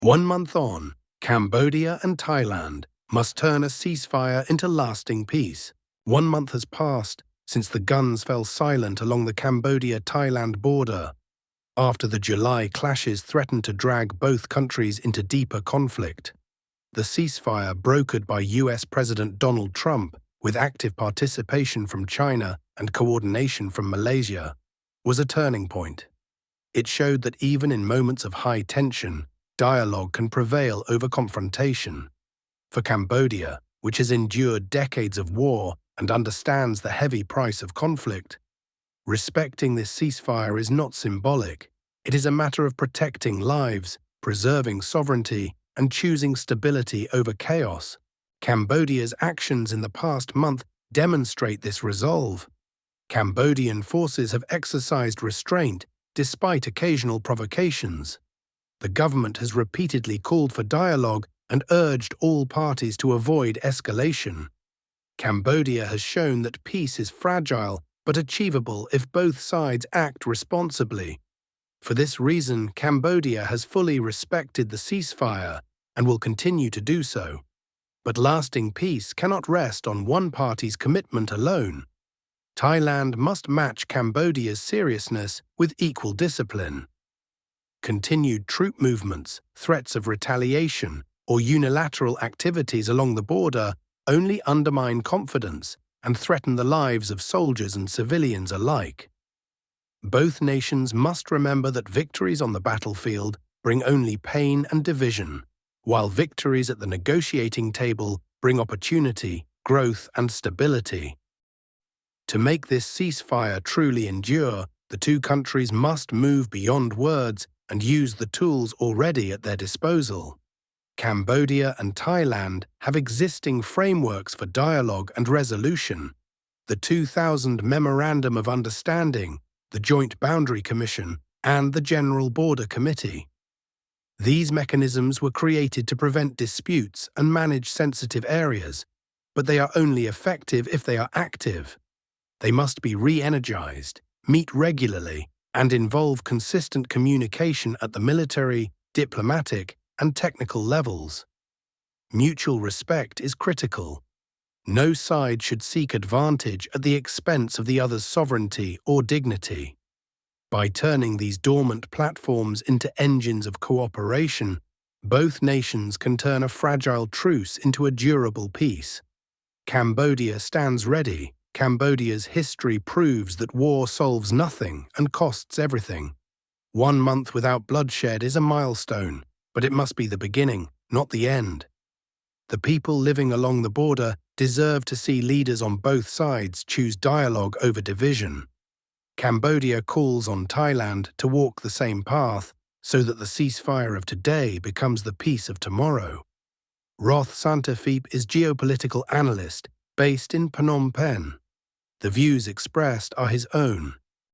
1 month on, Cambodia and Thailand must turn a ceasefire into lasting peace. 1 month has passed since the guns fell silent along the Cambodia-Thailand border, after the July clashes threatened to drag both countries into deeper conflict. The ceasefire, brokered by US President Donald Trump with active participation from China and coordination from Malaysia, was a turning point. It showed that even in moments of high tension, dialogue can prevail over confrontation. For Cambodia, which has endured decades of war and understands the heavy price of conflict, respecting this ceasefire is not symbolic. It is a matter of protecting lives, preserving sovereignty, and choosing stability over chaos. Cambodia's actions in the past month demonstrate this resolve. Cambodian forces have exercised restraint despite occasional provocations. The government has repeatedly called for dialogue and urged all parties to avoid escalation. Cambodia has shown that peace is fragile but achievable if both sides act responsibly. For this reason, Cambodia has fully respected the ceasefire and will continue to do so. But lasting peace cannot rest on one party's commitment alone. Thailand must match Cambodia's seriousness with equal discipline. Continued troop movements, threats of retaliation, or unilateral activities along the border only undermine confidence and threaten the lives of soldiers and civilians alike. Both nations must remember that victories on the battlefield bring only pain and division, while victories at the negotiating table bring opportunity, growth, and stability. To make this ceasefire truly endure, the two countries must move beyond words and use the tools already at their disposal. Cambodia and Thailand have existing frameworks for dialogue and resolution. The 2000 Memorandum of Understanding, the Joint Boundary Commission, and the General Border Committee. These mechanisms were created to prevent disputes and manage sensitive areas, but they are only effective if they are active. They must be re-energized, meet regularly, and involve consistent communication at the military, diplomatic, and technical levels. Mutual respect is critical. No side should seek advantage at the expense of the other's sovereignty or dignity. By turning these dormant platforms into engines of cooperation, both nations can turn a fragile truce into a durable peace. Cambodia stands ready. Cambodia's history proves that war solves nothing and costs everything. 1 month without bloodshed is a milestone, but it must be the beginning, not the end. The people living along the border deserve to see leaders on both sides choose dialogue over division. Cambodia calls on Thailand to walk the same path so that the ceasefire of today becomes the peace of tomorrow. Roth Santafip is geopolitical analyst based in Phnom Penh. The views expressed are his own.